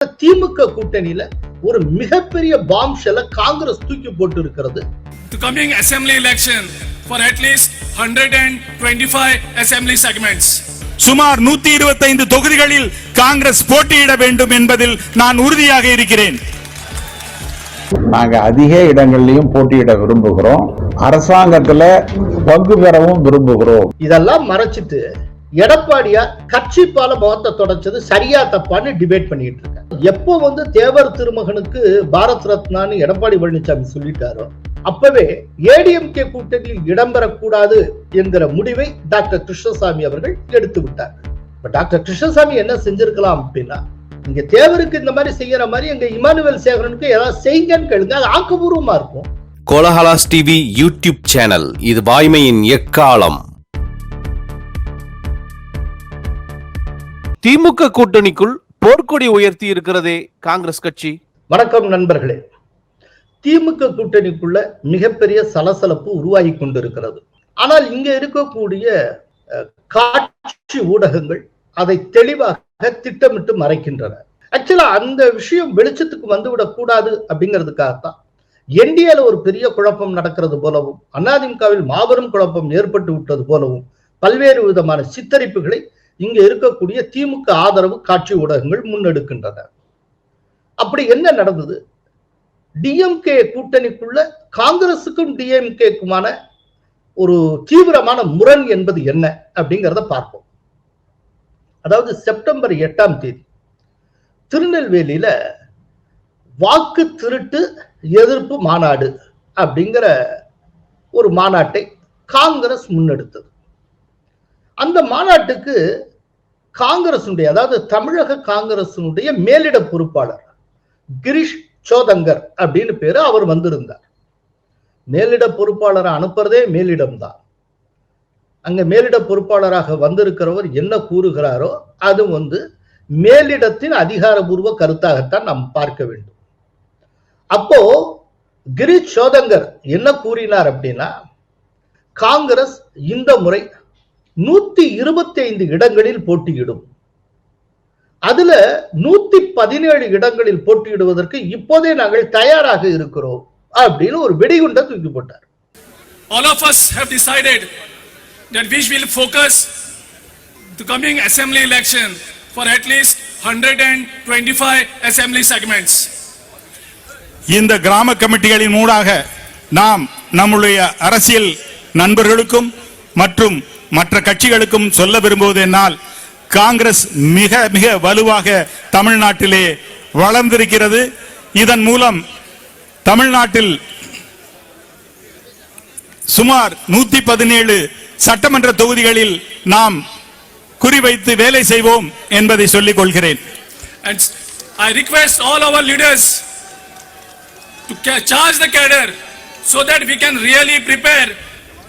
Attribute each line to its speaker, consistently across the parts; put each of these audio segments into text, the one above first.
Speaker 1: திமுக கூட்டணியில ஒரு மிகப்பெரிய பாம்ஷெல்ல காங்கிரஸ் தூக்கி போட்டு இருக்கிறது.
Speaker 2: The coming assembly election for at least 125 assembly segments.
Speaker 3: சுமார் 125 தொகுதிகளில் காங்கிரஸ் போட்டியிட வேண்டும் என்பதில் நான் உறுதியாக இருக்கிறேன்.
Speaker 4: நாங்க அதிக இடங்களிலும் போட்டியிட விரும்புகிறோம். அரசாங்கத்துல பங்கு பெறவும் விரும்புகிறோம்.
Speaker 1: இதெல்லாம் மறைச்சிட்டு எடப்பாடியார் கட்சி பால முகத்தை தொடச்சது சரியா தப்பான்னு டிபேட் பண்ணிட்டு இருக்காங்க. எப்போ தேவர் திருமகனுக்கு பாரத் ரத்னான்னு எடப்பாடி பழனிசாமி சொல்லிட்டாரோ அப்பவே ஏடிஎம்கே கூட்டணியில் இடம்பெறக்கூடாது என்கிற முடிவை டாக்டர் கிருஷ்ணசாமி அவர்கள் எடுத்து விட்டார். டாக்டர் கிருஷ்ணசாமி என்ன செஞ்சிருக்கலாம் அப்படின்னா, இங்க தேவருக்கு இந்த மாதிரி செய்யற மாதிரி எங்க இமானுவேல் சேகரனுக்கு ஏதாவது செய்யுங்கன்னு கேளுங்க, அது ஆக்கப்பூர்வமா இருக்கும்.
Speaker 5: கோலஹலாஸ் டிவி யூடியூப் சேனல், இது வாய்மையின் எக்காலம். திமுக கூட்டணிக்குள் போர்க்கொடி உயர்த்தி இருக்கிறதே காங்கிரஸ் கட்சி.
Speaker 1: வணக்கம் நண்பர்களே. திமுக கூட்டணிக்குள்ள மிகப்பெரிய சலசலப்பு உருவாகி கொண்டிருக்கிறது. ஆனால் இங்க இருக்கக்கூடிய காட்சி ஊடகங்கள் அதை தெளிவாக திட்டமிட்டு மறைக்கின்றன. ஆக்சுவலா அந்த விஷயம் வெளிச்சத்துக்கு வந்துவிடக் கூடாது அப்படிங்கிறதுக்காகத்தான் என்டிஏல ஒரு பெரிய குழப்பம் நடக்கிறது போலவும், அதிமுகவில் மாபெரும் குழப்பம் ஏற்பட்டு விட்டது போலவும் பல்வேறு விதமான சித்தரிப்புகளை இங்க இருக்கக்கூடிய திமுக ஆதரவு காட்சி ஊடகங்கள் முன்னெடுக்கின்றன. அப்படி என்ன நடந்தது? டிஎம்கே கூட்டணிக்குள்ள காங்கிரசுக்கும் டிஎம்கேக்குமான ஒரு தீவிரமான முரண் என்பது என்ன அப்படிங்கிறத பார்ப்போம். அதாவது செப்டம்பர் 8ஆம் தேதி திருநெல்வேலியில வாக்கு திருட்டு எதிர்ப்பு மாநாடு அப்படிங்கிற ஒரு மாநாட்டை காங்கிரஸ் முன்னெடுத்தது. அந்த மாநாட்டுக்கு காங்கிரசுடைய, அதாவது தமிழக காங்கிரசுடைய மேலிட பொறுப்பாளர் கிரீஷ் சோதங்கர் அப்படின்னு பேரு, அவர் வந்திருந்தார். மேலிட பொறுப்பாளரை அனுப்புறதே மேலிடம்தான். அங்க மேலிட பொறுப்பாளராக வந்திருக்கிறவர் என்ன கூறுகிறாரோ அது மேலிடத்தின் அதிகாரபூர்வ கருத்தாகத்தான் நாம் பார்க்க வேண்டும். அப்போ கிரீஷ் சோதங்கர் என்ன கூறினார் அப்படின்னா, காங்கிரஸ் இந்த முறை 125 இடங்களில் போட்டியிடும், அதுல 117 இடங்களில் போட்டியிடுவதற்கு இப்போதே நாங்கள் தயாராக இருக்கிறோம் அப்படின்னு ஒரு வெடிகுண்டை தூக்கி போட்டார்.
Speaker 2: All of us have decided that we will focus the coming assembly election for at least 125 assembly segments.
Speaker 3: இந்த கிராம கமிட்டிகளின் மூலமாக நாம் நம்முடைய அரசியல் நண்பர்களுக்கும் மற்றும் மற்ற கட்சிகளுக்கும் சொல்ல விரும்புவது என்னால், காங்கிரஸ் மிக மிக வலுவாக தமிழ்நாட்டிலே வளர்ந்திருக்கிறது. இதன் மூலம் தமிழ்நாட்டில் சுமார் 117 சட்டமன்ற தொகுதிகளில் நாம் குறிவைத்து வேலை செய்வோம் என்பதை சொல்லிக் கொள்கிறேன்.
Speaker 2: And I request all our leaders to charge the cadre so that we can really prepare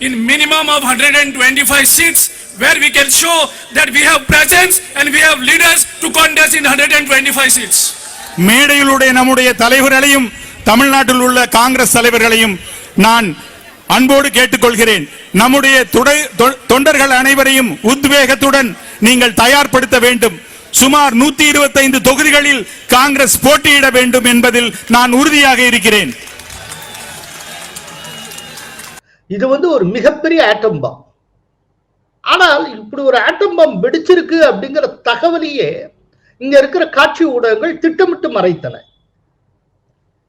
Speaker 2: in minimum of 125 seats where we can show that we have presence and we have leaders to contest in 125 seats.
Speaker 3: மேடையிலுடைய நம்முடைய தலைவர்களையும் தமிழ்நாட்டில் உள்ள காங்கிரஸ் தலைவர்களையும் நான் அன்போடு கேட்டுக்கொள்கிறேன். நம்முடைய தொண்டர்கள் அனைவரையும் உத்வேகத்துடன் நீங்கள் தயார்படுத்த வேண்டும். சுமார் 125 தொகுதிகளில் காங்கிரஸ் போட்டியிட வேண்டும் என்பதில் நான் உறுதியாக இருக்கிறேன்.
Speaker 1: இது ஒரு மிகப்பெரிய ஆட்டம் பாம். ஆனால் இப்படி ஒரு ஆட்டம் பாம் வெடிச்சிருக்கு அப்படிங்கிற தகவலையே இங்க இருக்கிற காட்சி ஊடகங்கள் திட்டமிட்டு மறைத்தன.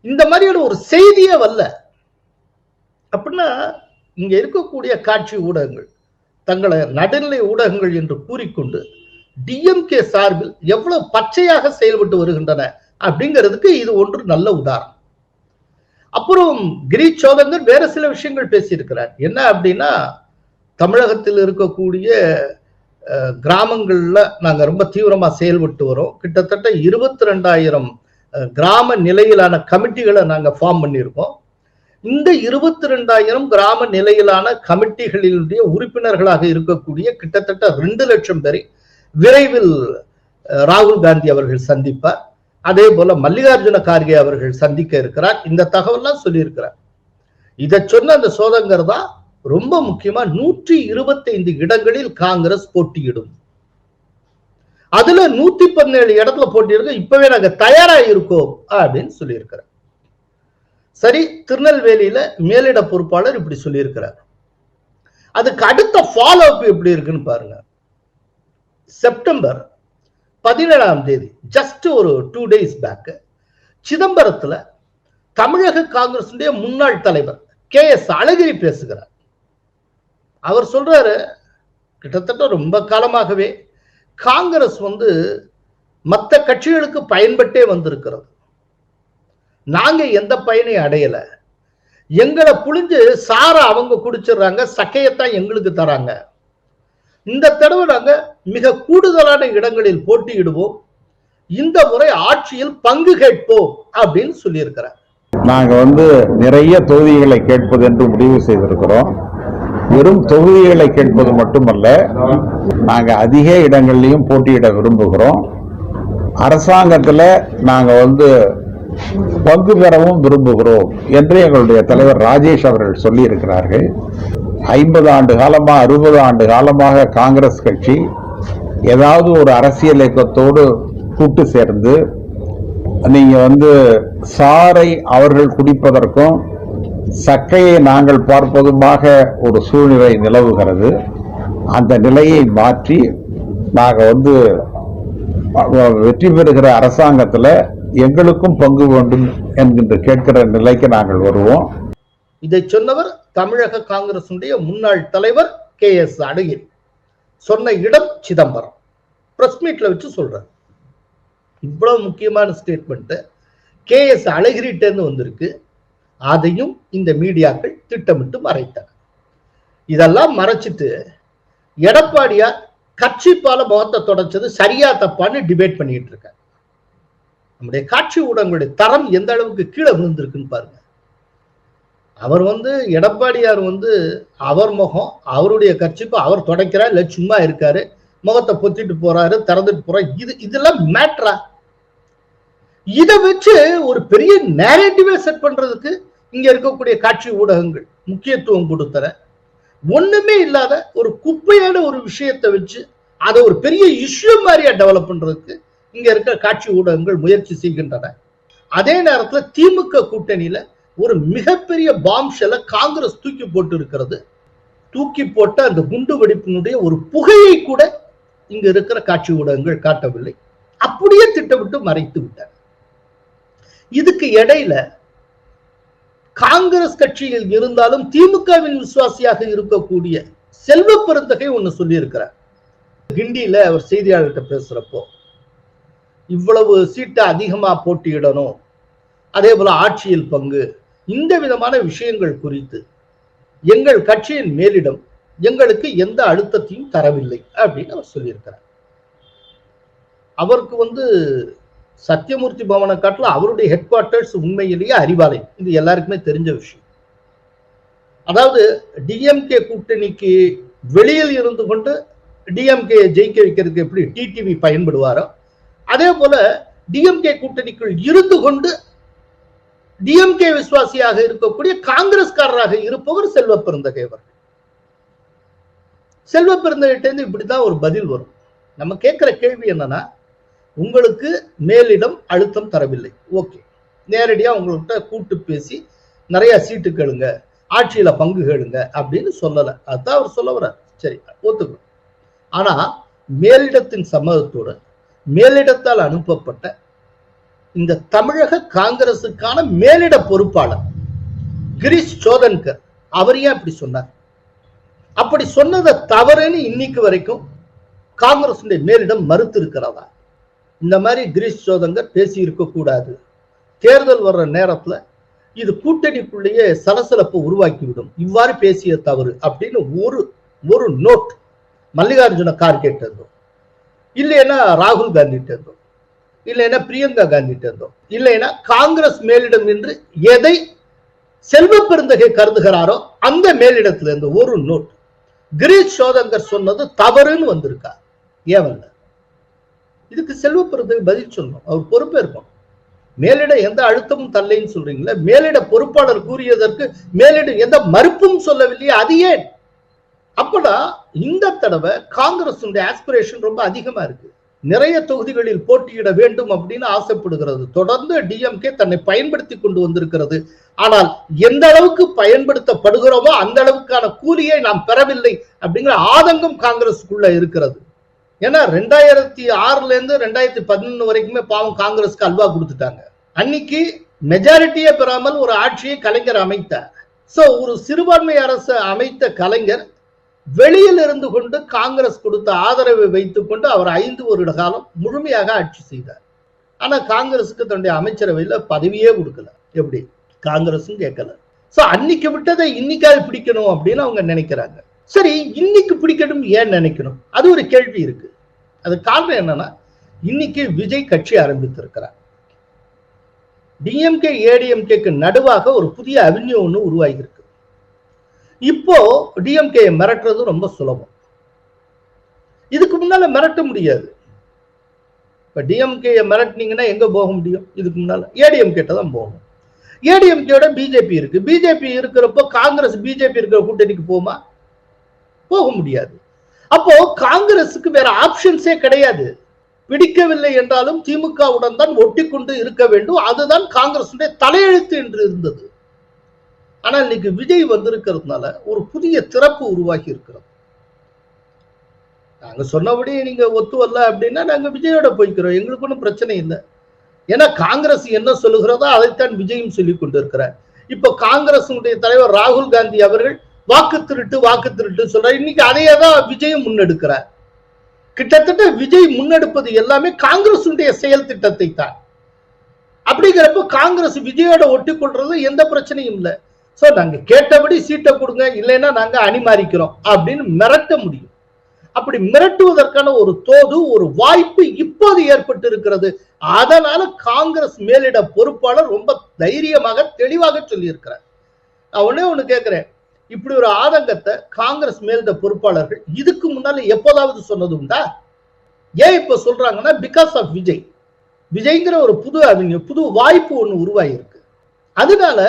Speaker 1: இந்த மாதிரியான ஒரு செய்தியே வரல அப்படின்னா, இங்க இருக்கக்கூடிய காட்சி ஊடகங்கள் தங்களை நடுநிலை ஊடகங்கள் என்று கூறிக்கொண்டு டிஎம்கே சார்பில் எவ்வளவு பச்சையாக செயல்பட்டு வருகின்றன அப்படிங்கிறதுக்கு இது ஒன்று நல்ல உதாரணம். அப்புறம் கிரீஷ் சோதங்கர் வேற சில விஷயங்கள் பேசியிருக்கிறார். என்ன அப்படின்னா, தமிழகத்தில் இருக்கக்கூடிய கிராமங்கள்ல நாங்க ரொம்ப தீவிரமா செயல்பட்டு வரோம். கிட்டத்தட்ட 22,000 கிராம நிலையிலான கமிட்டிகளை நாங்க ஃபார்ம் பண்ணியிருக்கோம். இந்த 22,000 கிராம நிலையிலான கமிட்டிகளினுடைய உறுப்பினர்களாக இருக்கக்கூடிய கிட்டத்தட்ட 2 லட்சம் பேரை விரைவில் ராகுல் காந்தி அவர்கள் சந்திப்பார். அதே போல மல்லிகார்ஜுன கார்கே அவர்கள் சந்திக்க இருக்கிறார். இந்த தகவல்லாம் சொல்லியிருக்கிறார். இதை சொன்ன அந்த சோதங்கர் தான் ரொம்ப முக்கியமா 125 இடங்களில் காங்கிரஸ் போட்டியிடும். அதுல 117 இடத்துல போட்டியிருக்கு, இப்பவே நாங்க தயாரா இருக்கோம் அப்படின்னு சொல்லியிருக்கிறார். சரி, திருநெல்வேலியில மேலிட பொறுப்பாளர் இப்படி சொல்லியிருக்கிறார். அதுக்கு அடுத்த ஃபாலோ அப் எப்படி இருக்குன்னு பாருங்க. செப்டம்பர் 17ஆம் தேதி, ஜஸ்ட் ஒரு 2 days பேக், சிதம்பரத்துல தமிழக காங்கிரஸ் முன்னாள் தலைவர் KS அழகிரி பேசுகிறார். அவர் சொல்றாரு, கிட்டத்தட்ட ரொம்ப காலமாகவே காங்கிரஸ் மற்ற கட்சிகளுக்கு பயன்பட்டே வந்திருக்கிறது, நாங்க எந்த பயனை அடையல, எங்களை புழிஞ்சு சார அவங்க குடிச்சிடுறாங்க, சக்கையத்தான் எங்களுக்கு தராங்க, இந்த தடவை நாங்க மிக கூடுதலான இடங்களில் போட்டியிடுவோம், இந்த முறை ஆட்சியில் பங்கு கேட்போம் அப்படின்னு சொல்லியிருக்கிறார்.
Speaker 4: நாங்க நிறைய தொகுதிகளை கேட்பது என்று முடிவு செய்திருக்கிறோம். வெறும் தொகுதிகளை கேட்பது மட்டுமல்ல, நாங்க அதிக இடங்களிலும் போட்டியிட விரும்புகிறோம். அரசாங்கத்தில் நாங்க பங்கு பெறவும் விரும்புகிறோம் என்று எங்களுடைய தலைவர் ராஜேஷ் அவர்கள் சொல்லி இருக்கிறார்கள். 50 ஆண்டு காலமா 60 ஆண்டு காலமாக காங்கிரஸ் கட்சி ஏதாவது ஒரு அரசியல் இயக்கத்தோடு கூட்டு சேர்ந்து நீங்க சாரை அவர்கள் குடிப்பதற்கும் சக்கையை நாங்கள் பார்ப்பதுமாக ஒரு சூழ்நிலை நிலவுகிறது. அந்த நிலையை மாற்றி நாங்கள் வெற்றி பெறுகிற அரசாங்கத்தில் எங்களுக்கும் பங்கு வேண்டும் என்கின்ற கேட்கிற நிலைக்கு நாங்கள் வருவோம்.
Speaker 1: இதை சொன்னவர் தமிழக காங்கிரஸ் முன்னாள் தலைவர் KS அழகிரி. சொன்ன இடம் சிதம்பரம். பிரஸ் மீட்ல வச்சு சொல்றார். இவ்வளவு முக்கியமான ஸ்டேட்மெண்ட் KS அழகிரிட்டேன்னு வந்திருக்கு. அதையும் இந்த மீடியாக்கள் திட்டமிட்டு மறைத்தன. இதெல்லாம் மறைச்சிட்டு எடப்பாடியார் கட்சி பால முகத்தை தொடச்சது சரியா தப்பான்னு டிபேட் பண்ணிட்டு இருக்க. நம்முடைய காட்சி ஊடகங்களுடைய தரம் எந்த அளவுக்கு கீழே விழுந்திருக்குன்னு பாருங்க. அவர் எடப்பாடியார் அவர் முகம், அவருடைய கட்சிப்பு அவர் தொடக்கிறார், இல்ல சும்மா இருக்காரு, முகத்தை பொத்திட்டு போறாரு, திறந்துட்டு போறாரு, இதெல்லாம் மேட்ரா? இதை வச்சு ஒரு பெரிய நேரேட்டிவா செட் பண்றதுக்கு இங்க இருக்கக்கூடிய காட்சி ஊடகங்கள் முக்கியத்துவம் கொடுத்தன. ஒண்ணுமே இல்லாத ஒரு குப்பையான ஒரு விஷயத்தை வச்சு அதை ஒரு பெரிய இஷ்யூ மாதிரியா டெவலப் பண்றதுக்கு இங்க இருக்க காட்சி ஊடகங்கள் முயற்சி செய்கின்றன. அதே நேரத்தில் திமுக கூட்டணியில ஒரு மிகப்பெரிய பாம்ஷெல்ல காங்கிரஸ் தூக்கி போட்டு இருக்கிறது. தூக்கி போட்ட அந்த குண்டு வெடிப்பினுடைய ஒரு புகையை கூட இங்க இருக்கிற காட்சி ஊடகங்கள் காட்டவில்லை, அப்படியே திட்டமிட்டு மறைத்து விட்டார். இதுக்கு இடையில காங்கிரஸ் கட்சியில் இருந்தாலும் திமுகவின் விசுவாசியாக இருக்கக்கூடிய செல்வ பெருந்தகை ஒன்னு சொல்லி இருக்கிறார். கிண்டியில அவர் செய்தியாளர்கிட்ட பேசுறப்போ, இவ்வளவு சீட்டை அதிகமா போட்டியிடணும், அதே போல ஆட்சியில் பங்கு, இந்த விதமான விஷயங்கள் குறித்து எங்கள் கட்சியின் மேலிடம் எங்களுக்கு எந்த அழுத்தத்தையும் தரவில்லை அப்படின்னு அவர் சொல்லியிருக்கிறார். அவருக்கு சத்தியமூர்த்தி பவனை காட்டில அவருடைய ஹெட் குவார்டர்ஸ் உண்மையிலேயே அறிவாலயம், இது எல்லாருக்குமே தெரிஞ்ச விஷயம். அதாவது டிஎம்கே கூட்டணிக்கு வெளியில் இருந்து கொண்டு டிஎம்கே ஜெயிக்க வைக்கிறதுக்கு எப்படி டிடிவி பயன்படுவாரோ, அதே போல டிஎம்கே கூட்டணிக்குள் இருந்து கொண்டு டிஎம்கே விசுவாசியாக இருக்கக்கூடிய காங்கிரஸ்காரராக இருப்பவர் செல்வ பெருந்தகை அவர்கள். செல்வ பெருந்தகிட்ட இப்படிதான் ஒரு பதில் வரும். நம்ம கேட்கிற கேள்வி என்னன்னா, உங்களுக்கு மேலிடம் அழுத்தம் தரவில்லை, ஓகே, நேரடியா உங்கள்கிட்ட கூட்டு பேசி நிறைய சீட்டு கேளுங்க, ஆட்சியில பங்கு கேளுங்க அப்படின்னு சொல்லல. அதுதான் அவர் சொல்ல வர. சரி, ஒத்துக்கணும். ஆனா மேலிடத்தின் சம்மதத்தோடு மேலிடத்தால் அனுப்பப்பட்ட இந்த தமிழக காங்கிரசுக்கான மேலிட பொறுப்பாளர் கிரீஷ் சோதன்கர் அவர் ஏன் அப்படி சொன்னார்? அப்படி சொன்னதை தவறுன்னு இன்னைக்கு வரைக்கும் காங்கிரஸ் மேலிடம் மறுத்து இருக்கிறதா? இந்த மாதிரி கிரீஷ் சோதன்கர் பேசி இருக்க கூடாது, தேர்தல் வர்ற நேரத்துல இது கூட்டணிக்குள்ளேயே சலசலப்பு உருவாக்கிவிடும், இவ்வாறு பேசிய தவறு அப்படின்னு ஒரு நோட் மல்லிகார்ஜுன கார்கேட்ட இருந்தோம், இல்லைன்னா ராகுல் காந்திட்ட இருந்தோம், இல்லைன்னா பிரியங்கா காந்திட்ட இருந்தோம், இல்லைன்னா காங்கிரஸ் மேலிடம் என்று எதை செல்வ பெருந்தகை கருதுகிறாரோ அந்த மேலிடத்துல இருந்து ஒரு நோட் கிரீஷ் சோதன்கர் சொன்னது தவறுன்னு வந்திருக்கா? ஏன் வரல? இதுக்கு செல்வ பெருந்தகை பதில் சொல்லணும், அவர் பொறுப்பேற்கும். மேலிட எந்த அழுத்தமும் தல்லைன்னு சொல்றீங்களா? மேலிட பொறுப்பாளர் கூறியதற்கு மேலிடம் எந்த மறுப்பும் சொல்லவில்லையே, அது ஏன்? அப்படா இந்த தடவை காங்கிரஸ் ஆஸ்பிரேஷன் ரொம்ப அதிகமா இருக்கு. நிறைய தொகுதிகளில் போட்டியிட வேண்டும் அப்படின்னு ஆசைப்படுகிறது. தொடர்ந்து டிஎம்கே தன்னை பயன்படுத்தி கொண்டு வந்திருக்கிறது. ஆனால் எந்த அளவுக்கு பயன்படுத்தப்படுகிறோமோ அந்த அளவுக்கான கூலியை நாம் பெறவில்லை அப்படிங்கிற ஆதங்கம் காங்கிரஸுக்குள்ள இருக்கிறது. ஏன்னா 2006 இருந்து 2011 வரைக்குமே பாவம் காங்கிரஸ்க்கு அல்வா கொடுத்துட்டாங்க. அன்னைக்கு மெஜாரிட்டியே பெறாமல் ஒரு ஆட்சியை கலைஞர் அமைத்தார். சோ ஒரு சிறுபான்மை அரசு அமைத்த கலைஞர் வெளியில் இருந்து கொண்டு காங்கிரஸ் கொடுத்த ஆதரவை வைத்துக் கொண்டு அவர் 5 வருட காலம் முழுமையாக ஆட்சி செய்தார். ஆனா காங்கிரஸுக்கு தன்னுடைய அமைச்சரவையில பதவியே கொடுக்கல. எப்படி? காங்கிரஸும் கேட்கல. சோ அன்னைக்கு விட்டதை இன்னைக்காவது பிடிக்கணும் அப்படின்னு அவங்க நினைக்கிறாங்க. சரி, இன்னைக்கு பிடிக்கணும் ஏன் நினைக்கணும்? அது ஒரு கேள்வி இருக்கு. அது காரணம் என்னன்னா, இன்னைக்கு விஜய் கட்சி ஆரம்பித்திருக்கிறார். டிஎம்கே ஏடிஎம்கேக்கு நடுவாக ஒரு புதிய அவென்யூ ஒன்று உருவாகி இருக்கு. இப்போ டிஎம்கே மிரட்டுறது ரொம்ப சுலபம். இதுக்கு முன்னால மிரட்ட முடியாது. இப்ப டிஎம்கே மிரட்டினீங்கன்னா எங்க போக முடியும்? இதுக்கு முன்னால ஏடிஎம்கே தான் போகணும். ஏடிஎம்கேட பிஜேபி இருக்கு. பிஜேபி இருக்கிறப்போ காங்கிரஸ் பிஜேபி இருக்கிற கூட்டணிக்கு போகுமா? போக முடியாது. அப்போ காங்கிரஸுக்கு வேற ஆப்ஷன்ஸே கிடையாது. பிடிக்கவில்லை என்றாலும் திமுகவுடன் தான் ஒட்டி கொண்டு இருக்க வேண்டும். அதுதான் காங்கிரசுடைய தலையெழுத்து என்று இருந்தது. ஆனால் இன்னைக்கு விஜய் வந்திருக்கிறதுனால ஒரு புதிய திறப்பு உருவாகி இருக்கிறது. நாங்க சொன்னபடி நீங்க ஒத்து வரல அப்படின்னா நாங்க விஜயோட போய்க்கிறோம். எங்களுக்கு ஒன்றும் பிரச்சனை இல்லை. ஏன்னா காங்கிரஸ் என்ன சொல்லுகிறதோ அதைத்தான் விஜயும் சொல்லி கொண்டு இருக்கிறார். இப்போ காங்கிரசுடைய தலைவர் ராகுல் காந்தி அவர்கள் வாக்கு திருட்டு சொல்றாரு. இன்னைக்கு அதையே தான் விஜயும் முன்னெடுக்கிறார். கிட்டத்தட்ட விஜய் முன்னெடுப்பது எல்லாமே காங்கிரசுடைய செயல் திட்டத்தை தான். அப்படிங்கிறப்ப காங்கிரஸ் விஜயோட ஒட்டி கொள்றது எந்த பிரச்சனையும் இல்லை. சோ நாங்க கேட்டபடி சீட்டை கொடுங்க, இல்லைன்னா நாங்க அணிமாறிக்கிறோம் அப்படின்னு மிரட்ட முடியும். அப்படி மிரட்டுவதற்கான ஒரு தோது, ஒரு வாய்ப்பு இப்போது ஏற்பட்டு இருக்கிறது. அதனால காங்கிரஸ் மேலிட பொறுப்பாளர் ரொம்ப தைரியமாக தெளிவாக சொல்லி இருக்கிறார். நான் ஒண்ணு கேட்கிறேன், இப்படி ஒரு ஆதங்கத்தை காங்கிரஸ் மேலிட பொறுப்பாளர்கள் இதுக்கு முன்னால எப்போதாவது சொன்னது உண்டா? ஏன் இப்ப சொல்றாங்கன்னா, பிகாஸ் ஆஃப் விஜய். விஜய்ங்கிற ஒரு புது அவென்யூ, புது வாய்ப்பு ஒண்ணு உருவாகி இருக்கு. அதனால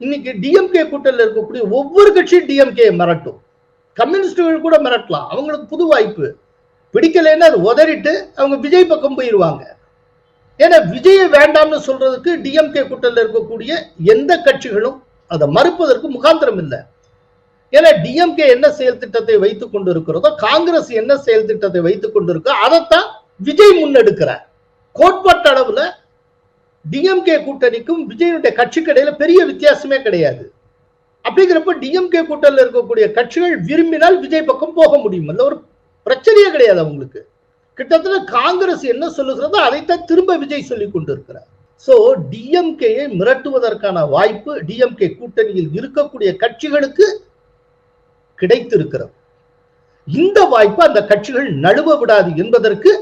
Speaker 1: இன்னைக்கு டிஎம்கே கூட்டணியில் இருக்கக்கூடிய ஒவ்வொரு கட்சியும் டிஎம்கே மிரட்டும். கம்யூனிஸ்டுகள் கூட மிரட்டலாம். அவங்களுக்கு புது வாய்ப்பு. பிடிக்கலைன்னா அது உதறிட்டு அவங்க விஜய் பக்கம் போயிருவாங்க. ஏன்னா விஜயை வேண்டாம்னு சொல்றதுக்கு டிஎம்கே கூட்டணியில் இருக்கக்கூடிய எந்த கட்சிகளும் அதை மறுப்பதற்கு முகாந்திரம் இல்லை. ஏன்னா டிஎம்கே என்ன செயல் திட்டத்தை வைத்துக் கொண்டு இருக்கிறதோ, காங்கிரஸ் என்ன செயல் திட்டத்தை வைத்துக் கொண்டு இருக்கோ அதைத்தான் விஜய் முன்னெடுக்கிறார். கோட்பாட்டு அளவுல டிஎம்கே கூட்டணிக்கும் விஜயனுடைய கட்சிக்கு இடையில பெரிய வித்தியாசமே கிடையாது. அப்படிங்கிறப்ப டிஎம்கே கூட்டணியில் இருக்கக்கூடிய கட்சிகள் விரும்பினால் விஜய் பக்கம் போக முடியும். அந்த ஒரு பிரச்சனையே கிடையாது அவங்களுக்கு. கிட்டத்தட்ட காங்கிரஸ் என்ன சொல்லுகிறதோ அதைத்தான் திரும்ப விஜய் சொல்லி கொண்டு இருக்கிறார். சோ டிஎம்கேயை மிரட்டுவதற்கான வாய்ப்பு டிஎம்கே கூட்டணியில் இருக்கக்கூடிய கட்சிகளுக்கு கிடைத்திருக்கிறது. இந்த வாய்ப்பு அந்த கட்சிகள் நழுவ விடாது என்பதற்கு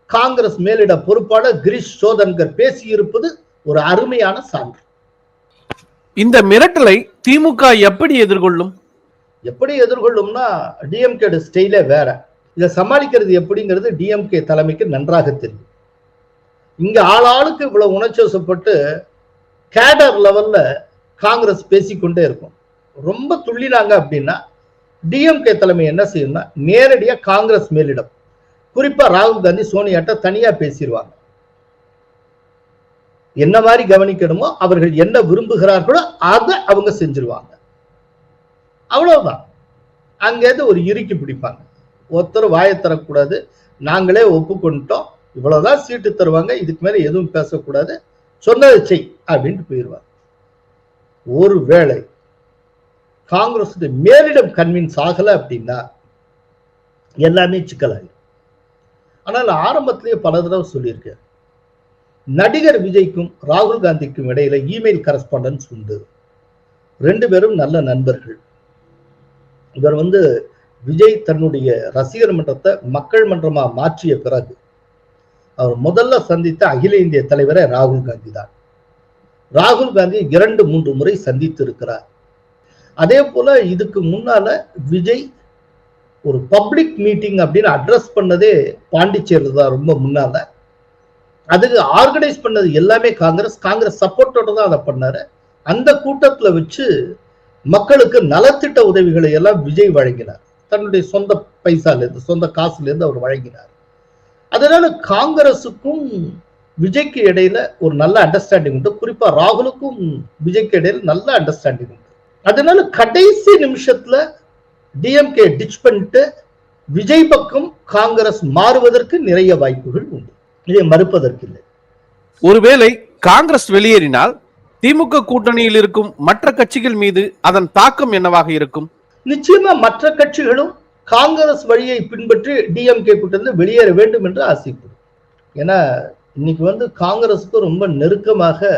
Speaker 1: காங்கிரஸ் மேலிட பொறுப்பாளர் கிரீஷ் சோதன்கர் பேசியிருப்பது ஒரு அருமையான சான்று.
Speaker 6: இந்த மிரட்டலை திமுக எப்படி எதிர்கொள்ளும்?
Speaker 1: எப்படி எதிர்கொள்ளும்னா, டிஎம்கே ஸ்டைலே வேற. இதை சமாளிக்கிறது எப்படிங்கிறது டிஎம்கே தலைமைக்கு நன்றாக தெரியும். இங்க ஆளாளுக்கு இவ்வளவு உணர்ச்சிவசப்பட்டு கேடர் லெவல்ல காங்கிரஸ் பேசிக்கொண்டே இருக்கும். ரொம்ப துள்ளினாங்க அப்படின்னா டிஎம்கே தலைமை என்ன செய்யும்னா, நேரடியா காங்கிரஸ் மேலிடம், குறிப்பா ராகுல் காந்தி சோனியாட்ட தனியா பேசிடுவாங்க. என்ன மாதிரி கவனிக்கணுமோ, அவர்கள் என்ன விரும்புகிறார்களோ அதை அவங்க செஞ்சிருவாங்க. அவ்வளவுதான். அங்கேருந்து ஒரு இறுக்கி பிடிப்பாங்க. ஒருத்தர் வாயை தரக்கூடாது, நாங்களே ஒப்புக்கொண்டோம், இவ்வளவுதான் சீட்டு தருவாங்க, இதுக்கு மேல எதுவும் பேசக்கூடாது, சொன்னதை செய் அப்படின்ட்டு போயிடுவாங்க. ஒருவேளை காங்கிரஸ் மேலிடம் கன்வின்ஸ் ஆகல அப்படின்னா எல்லாமே சிக்கலாயிரும். ஆனால் ஆரம்பத்திலேயே பல தடவை சொல்லியிருக்கேன், நடிகர் விஜய்க்கும் ராகுல் காந்திக்கும் இடையில இமெயில் கரஸ்பாண்டன்ஸ் உண்டு. 2 பேரும் நல்ல நண்பர்கள். இவர் விஜய் தன்னுடைய ரசிகர் மன்றத்தை மக்கள் மன்றமா மாற்றிய பிறகு அவர் முதல்ல சந்தித்த அகில இந்திய தலைவரே ராகுல் காந்தி தான். ராகுல் காந்தி 2-3 முறை சந்தித்து இருக்கிறார். அதே போல இதுக்கு முன்னால விஜய் ஒரு பப்ளிக் மீட்டிங் அப்படின்னு அட்ரஸ் பண்ணதே பாண்டிச்சேரியில் தான். ரொம்ப முன்னால அதுக்கு ஆர்கனைஸ் பண்ணது எல்லாமே காங்கிரஸ் சப்போர்ட்டோட தான் அதை பண்ணாரு. அந்த கூட்டத்துல வச்சு மக்களுக்கு நலத்திட்ட உதவிகளை எல்லாம் விஜய் வழங்கினார். தன்னுடைய சொந்த பைசால இருந்து, சொந்த காசுல இருந்து அவர் வழங்கினார். அதனால காங்கிரசுக்கும் விஜய்க்கு இடையில ஒரு நல்ல அண்டர்ஸ்டாண்டிங் உண்டு. குறிப்பா ராகுலுக்கும் விஜய்க்கு இடையில நல்ல அண்டர்ஸ்டாண்டிங் உண்டு. அதனால கடைசி நிமிஷத்துல டிஎம்கே டிச் பண்ணிட்டு விஜய் பக்கம் காங்கிரஸ் மாறுவதற்கு நிறைய வாய்ப்புகள் உண்டு. இதை மறுப்பதற்கில்லை.
Speaker 6: ஒருவேளை காங்கிரஸ் வெளியேறினால் திமுக கூட்டணியில் இருக்கும் மற்ற கட்சிகள் மீது அதன் தாக்கம் என்னவாக இருக்கும்?
Speaker 1: நிச்சயமா மற்ற கட்சிகளும் காங்கிரஸ் வழியை பின்பற்றி டிஎம்கே கூட்டணி வெளியேற வேண்டும் என்று ஆசைப்படும். ஏன்னா இன்னைக்கு காங்கிரஸுக்கு ரொம்ப நெருக்கமாக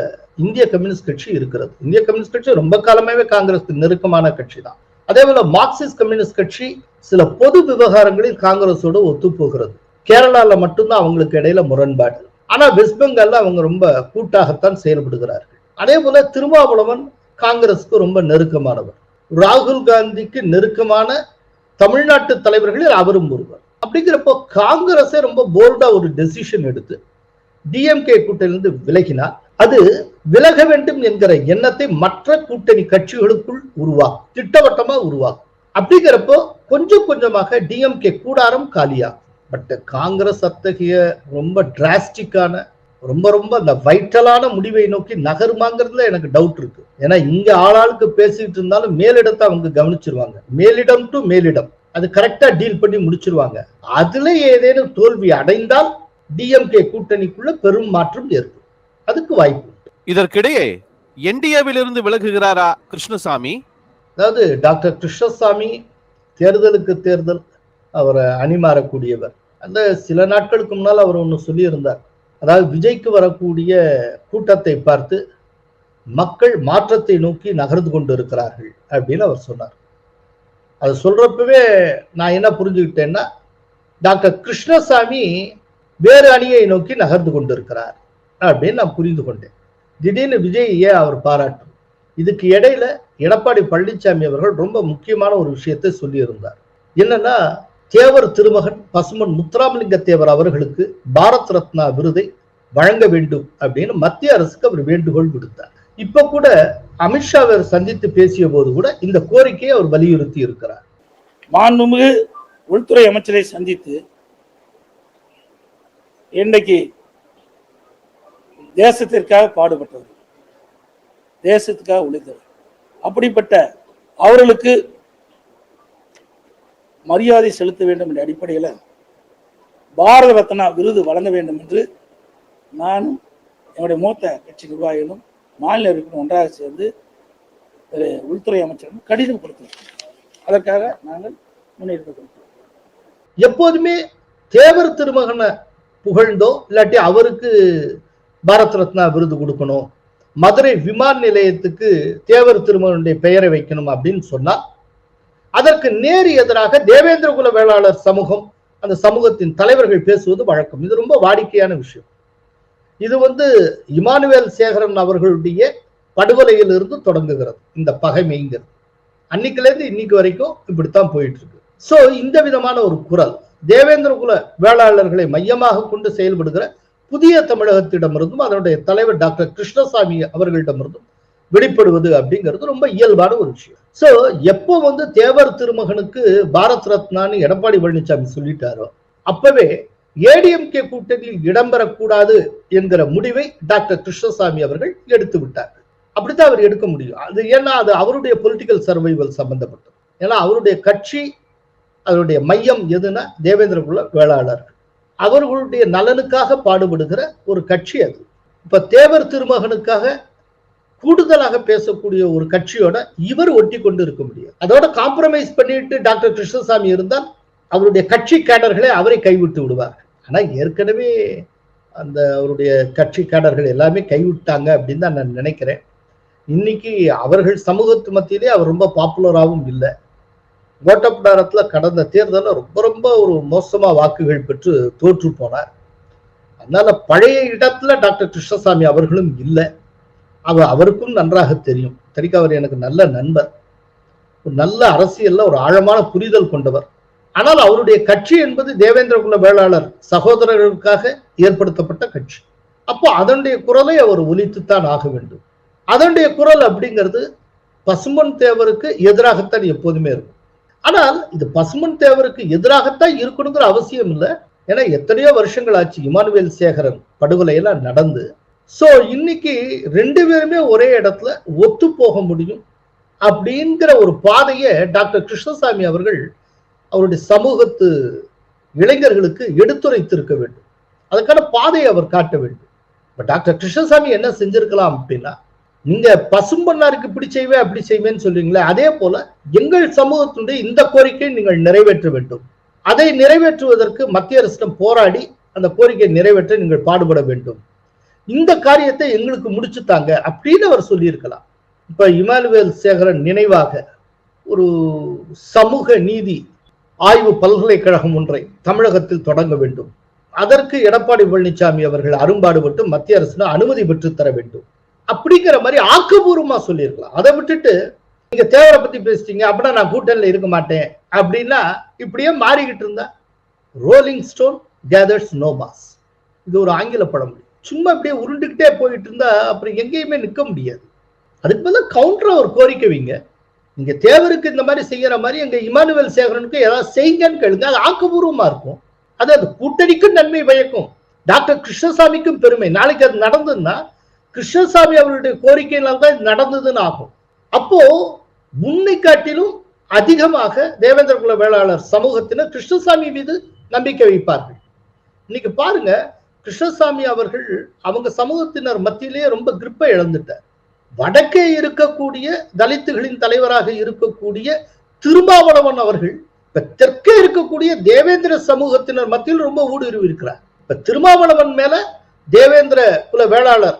Speaker 1: இந்திய கம்யூனிஸ்ட் கட்சி இருக்கிறது. இந்திய கம்யூனிஸ்ட் கட்சி ரொம்ப காலமாவே காங்கிரஸுக்கு நெருக்கமான கட்சி தான். அதே போல மார்க்சிஸ்ட் கம்யூனிஸ்ட் கட்சி சில பொது விவகாரங்களில் காங்கிரஸோடு ஒத்து போகிறது. கேரளால மட்டும்தான் அவங்களுக்கு இடையில முரண்பாடு. ஆனா வெஸ்ட் பெங்கால்ல அவங்க ரொம்ப கூட்டாகத்தான் செயல்படுகிறார்கள். அதே போல திருமாவளவன் காங்கிரஸுக்கு ரொம்ப நெருக்கமானவர். ராகுல் காந்திக்கு நெருக்கமான தமிழ்நாட்டு தலைவர்களில் அவரும் ஒருவர். அப்படிங்கிறப்போ காங்கிரஸே ரொம்ப போல்டா ஒரு டெசிஷன் எடுத்து டிஎம்கே கூட்டணியிலிருந்து விலகினால் அது விலக வேண்டும் என்கிற எண்ணத்தை மற்ற கூட்டணி கட்சிகளுக்குள் உருவாகும், திட்டவட்டமா உருவாகும். அப்படிங்கிறப்போ கொஞ்சம் கொஞ்சமாக டிஎம்கே கூடாரம் காலியாகும். பட் காங்கிரஸ் அத்தகைய ரொம்ப டிராஸ்டிக்கான ரொம்ப அந்த வைட்டலான முடிவை நோக்கி நகருமாங்கிறதுல எனக்கு டவுட் இருக்கு. ஏன்னா இங்க ஆளாளுக்கு பேசிட்டு இருந்தாலும் மேலிடத்தை அவங்க கவனிச்சிருவாங்க. மேலிடம் டு மேலிடம் அது கரெக்டா டீல் பண்ணி முடிச்சிருவாங்க. அதுல ஏதேனும் தோல்வி அடைந்தால் டிஎம்கே கூட்டணிக்குள்ள பெரும் மாற்றம் ஏற்படும். அதுக்கு வாய்ப்பு.
Speaker 6: இதற்கிடையே என்டிஏவிலிருந்து விலகுகிறாரா கிருஷ்ணசாமி?
Speaker 1: அதாவது டாக்டர் கிருஷ்ணசாமி தேர்தலுக்கு தேர்தல் அவரை அணிமாறக்கூடியவர். அந்த சில நாட்களுக்கு முன்னால் அவர் ஒன்று சொல்லியிருந்தார். அதாவது விஜய்க்கு வரக்கூடிய கூட்டத்தை பார்த்து மக்கள் மாற்றத்தை நோக்கி நகர்ந்து கொண்டு இருக்கிறார்கள் அப்படின்னு அவர் சொன்னார். அது சொல்றப்பவே நான் என்ன புரிஞ்சுக்கிட்டேன்னா, டாக்டர் கிருஷ்ணசாமி வேறு அணியை நோக்கி நகர்ந்து கொண்டு இருக்கிறார் அப்படின்னு நான் புரிந்து கொண்டேன். திடீர்னு விஜய் ஏன் அவர் பாராட்டும்? இதுக்கு இடையில எடப்பாடி பழனிசாமி அவர்கள் ரொம்ப முக்கியமான ஒரு விஷயத்தை சொல்லியிருந்தார். என்னன்னா, தேவர் திருமகன் பசுமன் முத்துராமலிங்க தேவர் அவர்களுக்கு பாரத் ரத்னா விருதை வழங்க வேண்டும் அப்படின்னு மத்திய அரசுக்கு அவர் வேண்டுகோள் விடுத்தார். இப்ப கூட அமித்ஷாவை சந்தித்து பேசிய போது கூட இந்த கோரிக்கையை அவர் வலியுறுத்தி இருக்கிறார்.
Speaker 7: மாண்புமிகு உள்துறை அமைச்சரை சந்தித்து இன்றைக்கு தேசத்திற்காக பாடுபட்டவர், தேசத்துக்காக உழைத்தவர், அப்படிப்பட்ட அவர்களுக்கு மரியாதை செலுத்த வேண்டும் என்ற அடிப்படையில் பாரத ரத்னா விருது வழங்க வேண்டும் என்று நானும் என்னுடைய மூத்த கட்சி நிர்வாகிகளும் மாநில உறுப்பினர் ஒன்றாக சேர்ந்து உள்துறை அமைச்சரும் கடிதம் கொடுத்தோம். அதற்காக நாங்கள் முன்னெடுப்பு கொடுத்தோம்.
Speaker 1: எப்போதுமே தேவர் திருமகனை புகழ்ந்தோ இல்லாட்டி அவருக்கு பாரத் ரத்னா விருது கொடுக்கணும், மதுரை விமான நிலையத்துக்கு தேவர் திருமகனுடைய பெயரை வைக்கணும் அப்படின்னு சொன்னா அதற்கு நேர் எதிராக தேவேந்திர குல வேளாளர் சமூகம், அந்த சமூகத்தின் தலைவர்கள் பேசுவது வழக்கம். இது ரொம்ப வாடிக்கையான விஷயம். இது இமானுவேல் சேகரன் அவர்களுடைய படுகொலையில் இருந்து தொடங்குகிறது இந்த பகைமைங்கிறது. அன்னைக்குல இருந்து இன்னைக்கு வரைக்கும் இப்படித்தான் போயிட்டு இருக்கு. சோ இந்த விதமான ஒரு குரல் தேவேந்திர குல வேளாளர்களை மையமாக கொண்டு செயல்படுகிற புதிய தமிழகத்திடமிருந்தும் அதனுடைய தலைவர் டாக்டர் கிருஷ்ணசாமி அவர்களிடமிருந்தும் வெளிப்படுவது அப்படிங்கிறது ரொம்ப இயல்பான ஒரு விஷயம். சோ எப்போ தேவர் திருமகனுக்கு பாரத் ரத்னான்னு எடப்பாடி பழனிசாமி சொல்லிட்டாரோ அப்பவே ஏடிஎம்கே கூட்டணியில் இடம்பெறக்கூடாது என்கிற முடிவை டாக்டர் கிருஷ்ணசாமி அவர்கள் எடுத்து விட்டார். அப்படித்தான் அவர் எடுக்க முடியும். அது ஏன்னா அது அவருடைய பொலிட்டிக்கல் சர்வைவல் சம்பந்தப்பட்டது. ஏன்னா அவருடைய கட்சி அதனுடைய மையம் எதுனா தேவேந்திர குல வேளாளர்கள், அவர்களுடைய நலனுக்காக பாடுபடுகிற ஒரு கட்சி அது. இப்ப தேவர் திருமகனுக்காக கூடுதலாக பேசக்கூடிய ஒரு கட்சியோட இவர் ஒட்டி கொண்டு இருக்க முடியும். அதோட காம்ப்ரமைஸ் பண்ணிட்டு டாக்டர் கிருஷ்ணசாமி இருந்தால் அவருடைய கட்சி கேடர்களை அவரை கைவிட்டு விடுவார். ஆனா ஏற்கனவே அந்த அவருடைய கட்சி கேடர்கள் எல்லாமே கைவிட்டாங்க அப்படின்னு தான் நான் நினைக்கிறேன். இன்னைக்கு அவர்கள் சமூகத்து மத்தியிலே அவர் ரொம்ப பாப்புலராகவும் இல்லை. கோட்டப்படாரத்துல கடந்த தேர்தலில் ரொம்ப ஒரு மோசமா வாக்குகள் பெற்று தோற்று போனார். அதனால பழைய இடத்துல டாக்டர் கிருஷ்ணசாமி அவர்களும் இல்லை. அவருக்கும் நன்றாக தெரியும். அவர் எனக்கு நல்ல நண்பர், ஒரு நல்ல அரசியல்ல ஒரு ஆழமான புரிதல் கொண்டவர். ஆனால் அவருடைய கட்சி என்பது தேவேந்திர குல வேளாளர் சகோதரர்களுக்காக ஏற்படுத்தப்பட்ட கட்சி. அப்போ அதனுடைய குரலை அவர் ஒலித்துத்தான் ஆக வேண்டும். அதனுடைய குரல் அப்படிங்கிறது பசுமன் தேவருக்கு எதிராகத்தான் எப்போதுமே இருக்கும். ஆனால் இது பசுமன் தேவருக்கு எதிராகத்தான் இருக்கணுங்கிற அவசியம் இல்லை. ஏன்னா எத்தனையோ வருஷங்கள் ஆச்சு இமானுவேல் சேகரன் படுகொலை எல்லாம் நடந்து. சோ இன்னைக்கு ரெண்டு பேருமே ஒரே இடத்துல ஒத்து போக முடியும் அப்படிங்கிற ஒரு பாதையை டாக்டர் கிருஷ்ணசாமி அவர்கள் அவருடைய சமூகத்து இளைஞர்களுக்கு எடுத்துரைத்திருக்க வேண்டும். அதுக்கான பாதையை அவர் காட்ட வேண்டும். டாக்டர் கிருஷ்ணசாமி என்ன செஞ்சிருக்கலாம் அப்படின்னா, நீங்க பசும்பொன்னாருக்கு இப்படி செய்வேன் அப்படி செய்வேன்னு சொல்றீங்களே, அதே போல எங்கள் சமூகத்தினுடைய இந்த கோரிக்கையை நீங்கள் நிறைவேற்ற வேண்டும். அதை நிறைவேற்றுவதற்கு மத்திய அரசிடம் போராடி அந்த கோரிக்கையை நிறைவேற்ற நீங்கள் பாடுபட வேண்டும். இந்த காரியத்தை எங்களுக்கு முடிச்சுட்டாங்க அப்படின்னு அவர் சொல்லியிருக்கலாம். இப்ப இமானுவேல் சேகரன் நினைவாக ஒரு சமூக நீதி ஆய்வு பல்கலைக்கழகம் ஒன்றை தமிழகத்தில் தொடங்க வேண்டும். அதற்கு எடப்பாடி பழனிசாமி அவர்கள் அரும்பாடுபட்டு மத்திய அரசு அனுமதி பெற்று தர வேண்டும் அப்படிங்கிற மாதிரி ஆக்கப்பூர்வமா சொல்லியிருக்கலாம். அதை விட்டுட்டு நீங்க தேவரை பத்தி பேசிட்டீங்க அப்படின்னா நான் கூட்டணியில இருக்க மாட்டேன் அப்படின்னா இப்படியே மாறிக்கிட்டு இருந்தா rolling stone gathers no moss. இது ஒரு ஆங்கில பழமொழி. சும்மா அப்படியே உருண்டுகிட்டே போயிட்டு இருந்தா அப்புறம் எங்கேயுமே நிற்க முடியாது. அதுக்கு பதிலாக கவுண்டரா ஒரு கோரிக்கை வைங்க. நீங்க தேவருக்கு இந்த மாதிரி செய்யற மாதிரி எங்க இமானுவேல் சேகரனுக்கு ஏதாவது செய்யுங்கன்னு கேளுங்க. அது ஆக்கப்பூர்வமா இருக்கும். அது அது கூட்டணிக்கும் நன்மை பயக்கும், டாக்டர் கிருஷ்ணசாமிக்கும் பெருமை. நாளைக்கு அது நடந்ததுன்னா கிருஷ்ணசாமி அவருடைய கோரிக்கையினால் தான் இது நடந்ததுன்னு ஆகும். அப்போ முன்னை காட்டிலும் அதிகமாக தேவேந்திர குல வேளாளர் சமூகத்தினர் கிருஷ்ணசாமி மீது நம்பிக்கை வைப்பார்கள். இன்னைக்கு பாருங்க, கிருஷ்ணசாமி அவர்கள் அவங்க சமூகத்தினர் மத்தியிலேயே ரொம்ப கிரிப்பை இழந்துட்டார். வடக்கே இருக்கக்கூடிய தலித்துகளின் தலைவராக இருக்கக்கூடிய திருமாவளவன் அவர்கள் இப்ப தெற்கே இருக்கக்கூடிய தேவேந்திர சமூகத்தினர் மத்தியில் ரொம்ப ஊடுருவி இருக்கிறார். இப்ப திருமாவளவன் மேல தேவேந்திர குல வேளாளர்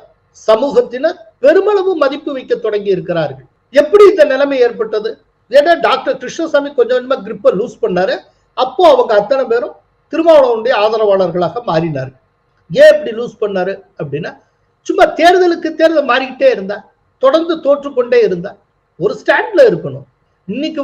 Speaker 1: சமூகத்தினர் பெருமளவு மதிப்பு வைக்க தொடங்கி இருக்கிறார்கள். எப்படி இந்த நிலைமை ஏற்பட்டது? ஏன்னா டாக்டர் கிருஷ்ணசாமி கொஞ்சம் கொஞ்சமா கிரிப்பை லூஸ் பண்ணாரு. அப்போ அவங்க அத்தனை பேரும் திருமாவளவனுடைய ஆதரவாளர்களாக மாறினார்கள். ஏன் இப்படி லூஸ் பண்ணாரு அப்படின்னா, சும்மா தேர்தலுக்கு தேர்தல் மாறிக்கிட்டே இருந்தா, தொடர்ந்து தோற்றுக்கொண்டே இருந்தா. ஒரு ஸ்டாண்ட்ல இருக்கணும். இன்னைக்கு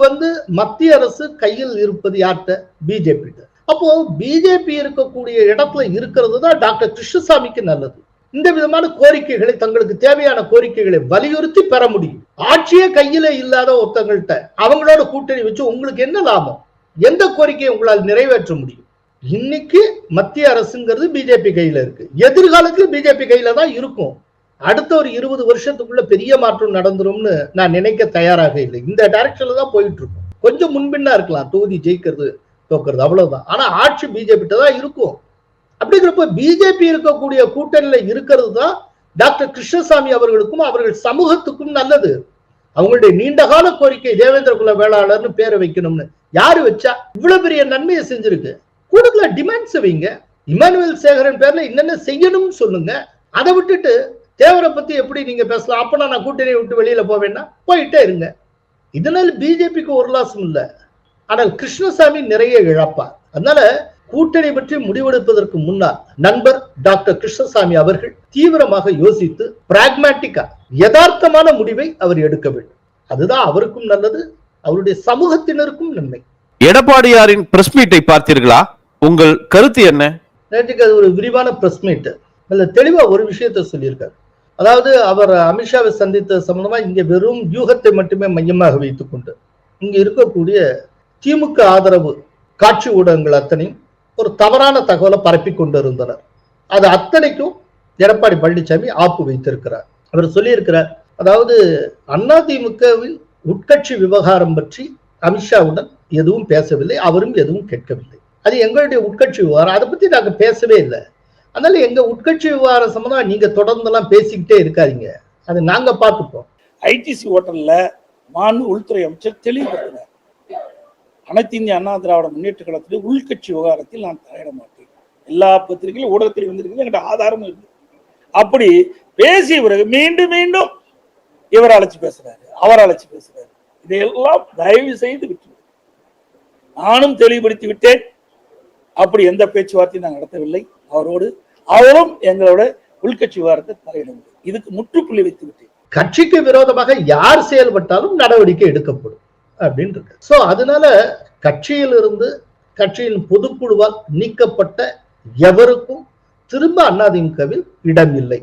Speaker 1: மத்திய அரசு கையில் இருப்பது யார்கிட்ட? பிஜேபி. அப்போ பிஜேபி இருக்கக்கூடிய இடத்துல இருக்கிறது தான் டாக்டர் கிருஷ்ணசாமிக்கு நல்லது. இந்த விதமான கோரிக்கைகளை, தங்களுக்கு தேவையான கோரிக்கைகளை வலியுறுத்தி பெற முடியும். ஆட்சியே கையில இல்லாத ஒருத்தங்கள்ட்ட அவங்களோட கூட்டணி வச்சு உங்களுக்கு என்ன லாபம்? எந்த கோரிக்கையை உங்களால் நிறைவேற்ற முடியும்? இன்னைக்கு மத்திய அரசுங்கிறது பிஜேபி கையில இருக்கு. எதிர்காலத்தில் பிஜேபி கையில தான் இருக்கும். அடுத்த ஒரு 20 வருஷத்துக்குள்ள பெரிய மாற்றம் நடந்துரும்னு நான் நினைக்க தயாராக இல்லை. இந்த டைரக்ஷன்ல தான் போயிட்டு இருக்கும். கொஞ்சம் முன்பின்னா இருக்கலாம், தொகுதி ஜெயிக்கிறது தோக்கிறது அவ்வளவுதான். ஆனா ஆட்சி பிஜேபி தான் இருக்கும். அப்படிங்கிறப்ப பிஜேபி இருக்கக்கூடிய கூட்டணியில இருக்கிறது தான் டாக்டர் கிருஷ்ணசாமி அவர்களுக்கும் அவர்கள் சமூகத்துக்கும் நல்லது. அவங்களுடைய நீண்டகால கோரிக்கை தேவேந்திர குல வேளாளர்னு பேரை வைக்கணும்னு யாரு வச்சா? இவ்வளவு பெரிய நன்மையை செஞ்சிருக்கு. கூடுதலா டிமாண்ட்ஸ் வைங்க. இமானுவேல் சேகரன் பேர்ல என்னென்ன செய்யணும்னு சொல்லுங்க. அதை விட்டுட்டு தேவரை பத்தி எப்படி நீங்க பேசலாம்? அப்பனா நான் கூட்டணியை விட்டு வெளியில போவேன்னா போயிட்டே இருங்க. இதனால பிஜேபிக்கு ஒரு லாசம் இல்லை. ஆனால் கிருஷ்ணசாமி நிறைய இழப்பார். அதனால கூட்டணி பற்றி முடிவெடுப்பதற்கு முன்னால் நண்பர் டாக்டர் கிருஷ்ணசாமி அவர்கள் தீவிரமாக யோசித்து பிராக்மேட்டிக்கா யதார்த்தமான முடிவை அவர் எடுக்க வேண்டும். அதுதான் அவருக்கும் நல்லது, அவருடைய சமூகத்தினருக்கும் நன்மை.
Speaker 6: எடப்பாடியாரின் பிரஸ் மீட்டை பார்த்தீர்களா? உங்கள் கருத்து என்ன?
Speaker 1: நேற்றுக்கு அது ஒரு விரிவான பிரஸ் மீட். அதுல தெளிவா ஒரு விஷயத்தை சொல்லியிருக்காரு. அதாவது அவர் அமித்ஷாவை சந்தித்த சம்பந்தமா இங்க வெறும் யூகத்தை மட்டுமே மையமாக வைத்துக் கொண்டு இங்க இருக்கக்கூடிய திமுக ஆதரவு காட்சி ஊடகங்கள் அத்தனையும் ஒரு தவறான தகவலை பரப்பி கொண்டு இருந்தனர். அது அத்தனைக்கும் எடப்பாடி பழனிசாமி ஆப்பு வைத்திருக்கிறார். அவர் சொல்லியிருக்கிறார், அதாவது அதிமுகவின் உட்கட்சி விவகாரம் பற்றி அமித்ஷாவுடன் எதுவும் பேசவில்லை, அவரும் எதுவும் கேட்கவில்லை. அது எங்களுடைய உட்கட்சி விவகாரம், அதை பத்தி நாங்க பேசவே இல்லை. அதனால எங்க உட்கட்சி விவகாரம் சம்பந்தமா நீங்க தொடர்ந்தெல்லாம் பேசிக்கிட்டே இருக்காதீங்க, அது நாங்க பார்த்துப்போம்.
Speaker 7: ஐடிசி ஹோட்டல்ல மாண்பு உள்துறை அமைச்சர் தெளிவுபடுத்தினார், அனைத்து இந்திய அண்ணா திராவிட முன்னேற்ற கழகத்தில் உள்கட்சி விவகாரத்தில் நான் தலையிட மாட்டேன். எல்லா பத்திரிகையிலும் ஊடகத்தில் வந்திருக்கு, என்கிட்ட ஆதாரமும் இருக்கு. அப்படி பேசிய பிறகு மீண்டும் மீண்டும் இவர் அழைச்சு பேசுறாரு, அவர் அழைச்சு பேசுறாரு. இதையெல்லாம் தயவு செய்து விட்டு நானும் தெளிவுபடுத்தி விட்டேன். அப்படி எந்த பேச்சுவார்த்தையும் நான் நடத்தவில்லை அவரோடு. அவரும் எங்களோட உள்கட்சி விவகாரத்தை தலையிடவில்லை. இதுக்கு முற்றுப்புள்ளி வைத்து விட்டேன்.
Speaker 1: கட்சிக்கு விரோதமாக யார் செயல்பட்டாலும் நடவடிக்கை எடுக்கப்படும் அப்படின்னு இருக்கு. சோ அதனால கட்சியிலிருந்து கட்சியின் பொதுக்குழுவால் நீக்கப்பட்ட எவருக்கும் திரும்ப அதிமுகவில் இடம் இல்லை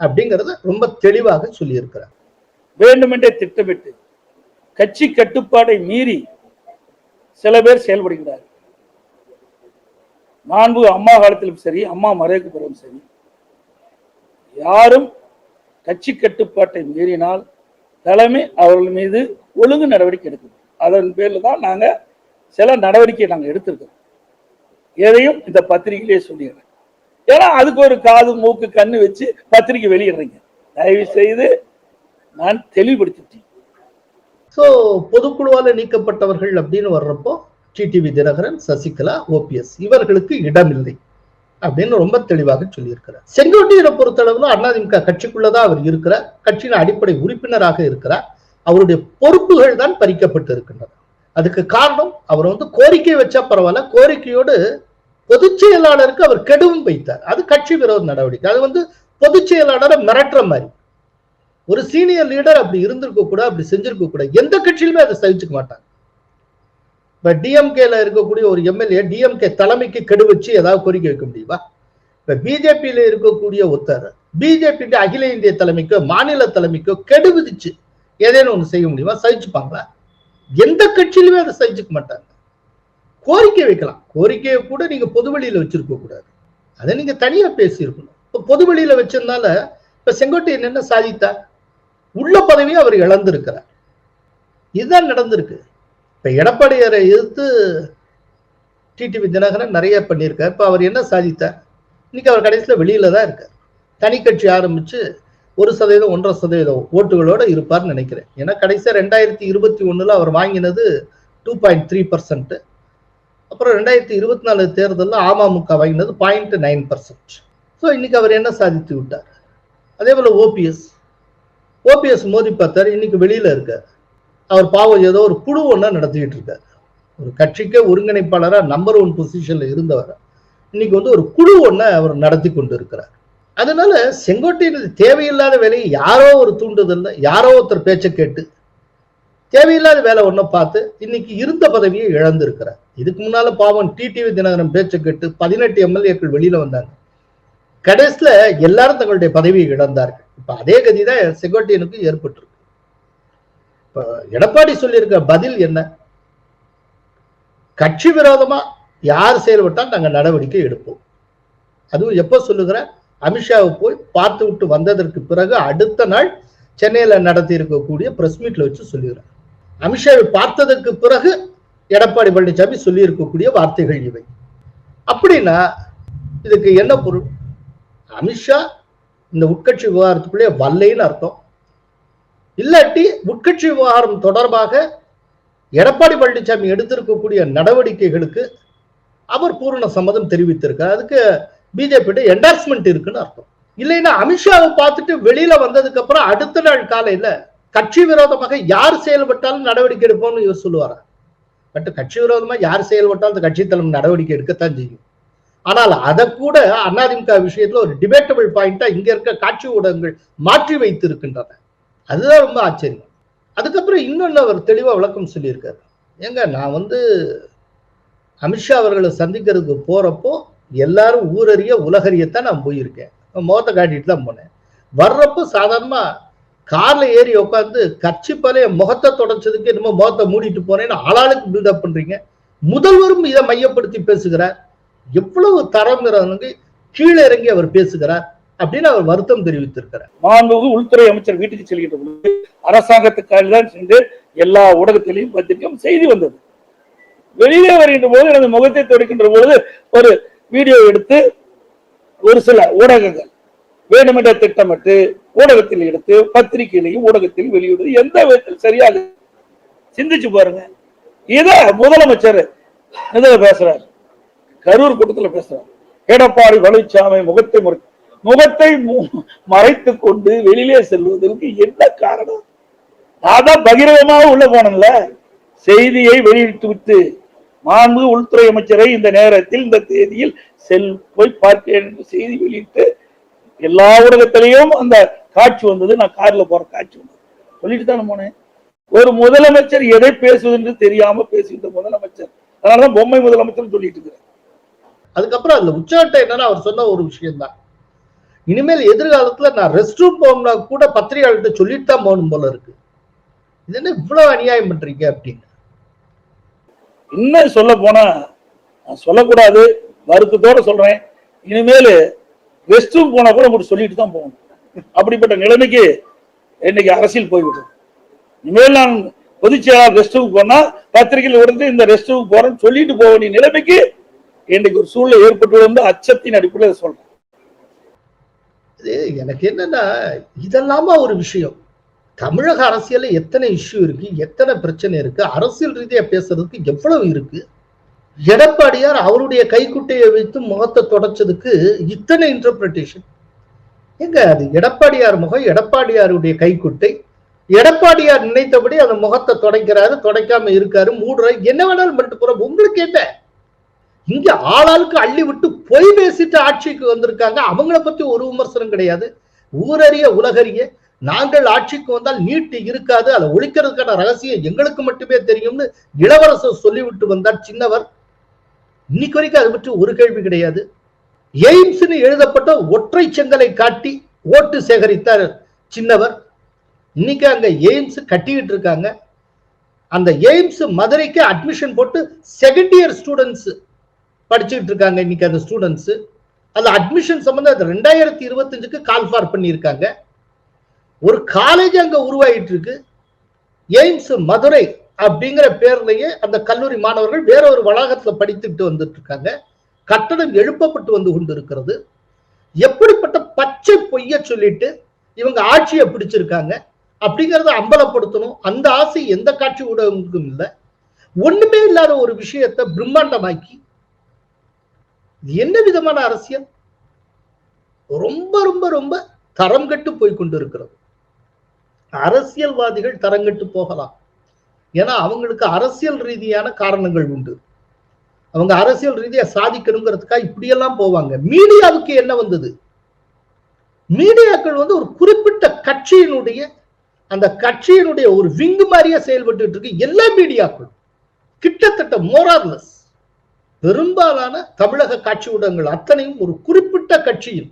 Speaker 1: அப்படிங்கறத ரொம்ப தெளிவாக சொல்லி இருக்கிறார்.
Speaker 7: வேண்டுமென்றே திட்டமிட்டு கட்சி கட்டுப்பாடை மீறி சில பேர் செயல்படுகிறார். மாண்பு அம்மா காலத்திலும் சரி, அம்மா மறைவுக்கு பிறகும் சரி, யாரும் கட்சி கட்டுப்பாட்டை மீறினால் தலைமை அவர்கள் மீது ஒழுங்கு நடவடிக்கை எடுக்குது. அதன் பேர்ல தான் நாங்க சில நடவடிக்கை நாங்கள் எடுத்திருக்கோம். எதையும் இந்த பத்திரிகையிலே சொல்லிடுறேன். ஏன்னா அதுக்கு ஒரு காது மூக்கு கண்ணு வச்சு பத்திரிகை வெளியிடுறீங்க. தயவு செய்து நான் தெளிவுபடுத்திட்டேன்.
Speaker 1: சோ பொதுக்குழுவால நீக்கப்பட்டவர்கள் அப்படின்னு வர்றப்போ டிடிவி தினகரன், சசிகலா, ஓபிஎஸ் இவர்களுக்கு இடமில்லை அப்படின்னு ரொம்ப தெளிவாக சொல்லியிருக்கிறார். செங்கோட்டையனை பொறுத்தளவுல அதிமுக கட்சிக்குள்ளதான் அவர் இருக்கிறார். கட்சியின் அடிப்படை உறுப்பினராக இருக்கிறார். அவருடைய பொறுப்புகள் தான் பறிக்கப்பட்டு இருக்கின்றன. அதுக்கு காரணம் அவர் கோரிக்கை வச்சா பரவாயில்ல, கோரிக்கையோடு பொதுச் செயலாளருக்கு அவர் கெடுவும் வைத்தார். அது கட்சி விரோத நடவடிக்கை. அது பொதுச் செயலாளரை மிரட்டுற மாதிரி. ஒரு சீனியர் லீடர் அப்படி இருந்திருக்க கூட, அப்படி செஞ்சிருக்க கூட. எந்த கட்சியிலுமே அதை சகிச்சுக்க மாட்டாங்க. இப்ப டிஎம்கேல இருக்கக்கூடிய ஒரு எம்எல்ஏ டிஎம்கே தலைமைக்கு கெடு வச்சு ஏதாவது கோரிக்கை வைக்க முடியுமா? இப்ப பிஜேபியில இருக்கக்கூடிய ஒருத்தர் பிஜேபி அகில இந்திய தலைமைக்கோ மாநில தலைமைக்கோ கெடு விதிச்சு ஏதேனும் ஒண்ணு செய்ய முடியுமா? சகிச்சுப்பாங்களா? எந்த கட்சியிலுமே அதை சகிச்சுக்க மாட்டாங்க. கோரிக்கை வைக்கலாம். கோரிக்கையை கூட நீங்க பொதுவெளியில வச்சிருக்க கூடாது. அதை நீங்க தனியா பேசியிருக்கணும். இப்ப பொதுவெளியில வச்சதுனால இப்ப செங்கோட்டையன் என்ன சாதித்தார்? உள்ள பதவியை அவர் இழந்திருக்கிறார். இதுதான் நடந்திருக்கு. இப்ப எடப்பாடியாரை எதிர்த்து டிடிவி தினகரன் நிறைய பண்ணியிருக்கார். இப்ப அவர் என்ன சாதித்தார்? இன்னைக்கு அவர் கடைசியில வெளியில தான் இருக்கார். தனி கட்சி ஆரம்பிச்சு 1%, 1.5% ஓட்டுகளோட இருப்பார்னு நினைக்கிறேன். ஏன்னா கடைசியா 2021 அவர் வாங்கினது 2.3%. அப்புறம் 2024 தேர்தலில் அமமுக வாங்கினது 0.9%. ஸோ இன்னைக்கு அவர் என்ன சாதித்து விட்டார்? அதே போல ஓபிஎஸ் மோதி பார்த்தார். இன்னைக்கு வெளியில இருக்கார். அவர் பாவம் ஏதோ ஒரு குழு ஒன்றா நடத்திக்கிட்டு இருக்கார். ஒரு கட்சிக்கே ஒருங்கிணைப்பாளராக நம்பர் 1 பொசிஷன்ல இருந்தவர் இன்னைக்கு ஒரு குழு ஒன்றை அவர் நடத்தி கொண்டு இருக்கிறார். அதனால செங்கோட்டையன் தேவையில்லாத வேலையை யாரோ ஒரு தூண்டுதல்ல யாரோ ஒருத்தர் பேச்சை கேட்டு தேவையில்லாத வேலை ஒன்றை பார்த்து இன்னைக்கு இருந்த பதவியை இழந்திருக்கிறார். இதுக்கு முன்னால பாவம் டிடிவி தினகரன் பேச்சை கேட்டு 18 எம்எல்ஏக்கள் வெளியில வந்தாங்க. கடைசியில எல்லாரும் தங்களுடைய பதவியை இழந்தார்கள். இப்ப அதே கதிதான் செங்கோட்டையனுக்கு ஏற்பட்டிருக்கு. இப்ப எடப்பாடி சொல்லியிருக்க பதில் என்ன? கட்சி விரோதமா யார் செயல்பட்டால் நாங்க நடவடிக்கை எடுப்போம். அதுவும் எப்ப சொல்லுகிற? அமித்ஷாவை போய் பார்த்து விட்டு வந்ததற்கு பிறகு அடுத்த நாள் சென்னையில நடத்தி இருக்கக்கூடிய பிரஸ் மீட்ல வச்சு சொல்லுகிறார். அமித்ஷாவை பார்த்ததற்கு பிறகு எடப்பாடி பழனிசாமி சொல்லி இருக்கக்கூடிய வார்த்தைகள் இவை. அப்படின்னா இதுக்கு என்ன பொருள்? அமித்ஷா இந்த உட்கட்சி விவகாரத்துக்குள்ளே வல்லைன்னு அர்த்தம். இல்லாட்டி உட்கட்சி விவகாரம் தொடர்பாக எடப்பாடி பழனிசாமி எடுத்திருக்கக்கூடிய நடவடிக்கைகளுக்கு அவர் பூரண சம்மதம் தெரிவித்திருக்கார். அதுக்கு பிஜேபி என்டார்ஸ்மெண்ட் இருக்குன்னு அர்த்தம். இல்லைன்னா அமித்ஷாவை பார்த்துட்டு வெளியில வந்ததுக்கு அப்புறம் அடுத்த நாள் காலையில கட்சி விரோதமாக யார் செயல்பட்டாலும் நடவடிக்கை எடுப்போம்னு இவர் சொல்லுவாரா? பட் கட்சி விரோதமா யார் செயல்பட்டாலும் அந்த கட்சி தலைமை நடவடிக்கை எடுக்கத்தான் செய்யும். ஆனால் அதை கூட அதிமுக விஷயத்துல ஒரு டிபேட்டபிள் பாயிண்டா இங்க இருக்க காட்சி ஊடகங்கள் மாற்றி வைத்து இருக்கின்றன. அதுதான் ரொம்ப ஆச்சரியம். அதுக்கப்புறம் இன்னொன்னு அவர் தெளிவா விளக்கம் சொல்லியிருக்காரு. ஏங்க நான் அமித்ஷா அவர்களை சந்திக்கிறதுக்கு போறப்போ எல்லாரும் ஊரறிய உலகறியத்தான் நான் போயிருக்கேன். முகத்தை காட்டிட்டு தான் போனேன். வர்றப்போ சாதாரணமா கார்ல ஏறி உட்காந்து கட்சி பழைய முகத்தை தொடச்சதுக்கு என்னமோ முகத்தை மூடிட்டு போனேன்னு ஆளாளுக்கு பில்டப் பண்றீங்க. முதல்வரும் இதை மையப்படுத்தி பேசுகிறார். எவ்வளவு தரம் கீழே இறங்கி அவர் பேசுகிறார் அப்படின்னு அவர் வருத்தம் தெரிவித்திருக்கிறார்.
Speaker 7: மாண்புமிகு உள்துறை அமைச்சர் வீட்டுக்கு செல்கின்ற பொழுது அரசாங்கத்துக்காக தான் சென்று எல்லா ஊடகத்திலையும் பத்திரிகையும் செய்தி வந்தது. வெளியே வருகின்ற போது எனது முகத்தை துடைக்கின்ற பொழுது ஒரு வீடியோ எடுத்து ஒரு சில ஊடகங்கள் வேண்டுமென்ற திட்டமிட்டு ஊடகத்தில் எடுத்து பத்திரிகையிலையும் ஊடகத்தில் வெளியிடுவது எந்த விதத்தில் சரியாக சிந்திச்சு பாருங்க. இத முதலமைச்சர் இதுல பேசுறாரு, கரூர் கூட்டத்தில் பேசுறாரு. எடப்பாடி பழனிசாமி முகத்தை மறைத்துக் கொண்டு வெளியிலே செல்வதற்கு என்ன காரணம்? அதான் பகிரங்கமாக உள்ள போனல செய்தியை வெளியிட்டு விட்டு மாண்பு உள்துறை அமைச்சரை இந்த நேரத்தில் இந்த தேதியில் போய் பார்க்கிறேன் என்று செய்தி வெளியிட்டு எல்லா ஊடகத்திலையும் அந்த காட்சி வந்தது. நான் கார்ல போற காட்சி வந்தது சொல்லிட்டு தானே போனேன். ஒரு முதலமைச்சர் எதை பேசுவது என்று தெரியாம பேசுகின்ற முதலமைச்சர். அதனாலதான் பொம்மை முதலமைச்சர் சொல்லிட்டு இருக்கிறேன்.
Speaker 1: அதுக்கப்புறம் அந்த உச்சாட்டை என்னன்னா அவர் சொன்ன ஒரு விஷயம் தான், இனிமேல் எதிர்காலத்துல நான் ரெஸ்ட் ரூம் போகணும்னா கூட பத்திரிகையாளர்கிட்ட சொல்லிட்டு தான் போகணும் போல இருக்கு. இது என்ன இவ்வளவு அநியாயம் பண்றீங்க அப்படின்னு.
Speaker 7: இன்னும் சொல்ல போனா சொல்லக்கூடாது, வருத்தத்தோட சொல்றேன், இனிமேல் ரெஸ்ட் ரூம் போனா கூட உங்களுக்கு சொல்லிட்டு தான் போகணும். அப்படிப்பட்ட நிலைமைக்கு இன்னைக்கு அரசியல் போய்விட்டது. இனிமேல் நான் பொதுச் செயலாளர் ரெஸ்ட் ரூம் போனா பத்திரிகையில் உடனே இந்த ரெஸ்ட் ரூம் போறேன்னு சொல்லிட்டு போக வேண்டிய நிலைமைக்கு இன்னைக்கு ஒரு சூழ்நிலை ஏற்பட்டு அச்சத்தின் அடிப்படையில் சொல்றேன்.
Speaker 1: எனக்கு என்னன்னா, இதெல்லாமா ஒரு விஷயம். தமிழக அரசியல்ல எத்தனை இஷ்யூ இருக்கு, எத்தனை பிரச்சனை இருக்கு, அரசியல் ரீதியா பேசுறதுக்கு எவ்வளவு இருக்கு. எடப்பாடியார் அவருடைய கைக்குட்டையை வைத்து முகத்தை தொடச்சதுக்கு இத்தனை இன்டர்பிரேஷன். எங்க அது எடப்பாடியார் முகம், எடப்பாடியாருடைய கைக்குட்டை, எடப்பாடியார் நினைத்தபடி அந்த முகத்தை தொடக்கிறாரு, தொடக்காம இருக்காரு, மூடுறாரு, என்ன வேணாலும் பண்ணிட்டு போற. உங்களுக்கு என்ன, இங்க ஆளாளுக்கு அள்ளி விட்டு பொய் பேசிட்டு ஆட்சிக்கு வந்திருக்காங்க. அவங்கள பத்தி ஒரு விமர்சனம் கிடையாது. ஊரறிய உலகறிய நாங்கள் ஆட்சிக்கு வந்தால் நீட்டு இருக்காது, அதை ஒழிக்கிறதுக்கான ரகசியம் எங்களுக்கு மட்டுமே தெரியும்னு இளவரசர் சொல்லிவிட்டு வந்தார் சின்னவர். இன்னைக்கு வரைக்கும் அதை பற்றி ஒரு கேள்வி கிடையாது. எய்ம்ஸ் எழுதப்பட்ட ஒற்றை செங்கலை காட்டி ஓட்டு சேகரித்தார் சின்னவர். இன்னைக்கு அங்க எய்ம்ஸ் கட்டிக்கிட்டு இருக்காங்க. அந்த எய்ம்ஸ் மதுரைக்கு அட்மிஷன் போட்டு செகண்ட் இயர் ஸ்டூடெண்ட்ஸ் படிச்சுட்டு இருக்காங்க. இன்னைக்கு அந்த ஸ்டூடெண்ட்ஸ் அந்த அட்மிஷன் சம்பந்தம் 2025க்கு கால் ஃபார் பண்ணியிருக்காங்க. ஒரு காலேஜ் அங்க உருவாயிட்டு இருக்கு. எய்ம்ஸ் மதுரை அப்படிங்கிற பேர்லயே அந்த கல்லூரி மாணவர்கள் வேற ஒரு வளாகத்துல படித்துட்டு வந்துட்டு இருக்காங்க. கட்டணம் எழுப்பப்பட்டு வந்து கொண்டு இருக்கிறது. எப்படிப்பட்ட பச்சை பொய்ய சொல்லிட்டு இவங்க ஆட்சியை பிடிச்சிருக்காங்க அப்படிங்கறத அம்பலப்படுத்தணும். அந்த ஆசை எந்த காட்சி ஊடகங்களுக்கும் இல்லை. ஒண்ணுமே இல்லாத ஒரு விஷயத்தை பிரம்மாண்டமாக்கி என்ன விதமான அரசியல்? ரொம்ப ரொம்ப ரொம்ப தரம் கட்டு போய் கொண்டு இருக்கிறது. அரசியல்வாதிகள் தரங்கட்டு போகலாம், ஏன்னா அவங்களுக்கு அரசியல் ரீதியான காரணங்கள் உண்டு. அவங்க அரசியல் ரீதியா சாதிக்கணுங்கிறதுக்காக இப்படியெல்லாம் போவாங்க. மீடியாவுக்கு என்ன வந்தது? மீடியாக்கள் ஒரு குறிப்பிட்ட கட்சியினுடைய அந்த கட்சியினுடைய ஒரு விங்கு மாதிரியா செயல்பட்டு இருக்கு. எல்லா மீடியாக்களும் கிட்டத்தட்ட மோரார்லெஸ் பெரும்பாலான தமிழக காட்சி ஊடகங்கள் அத்தனையும் ஒரு குறிப்பிட்ட கட்சியில்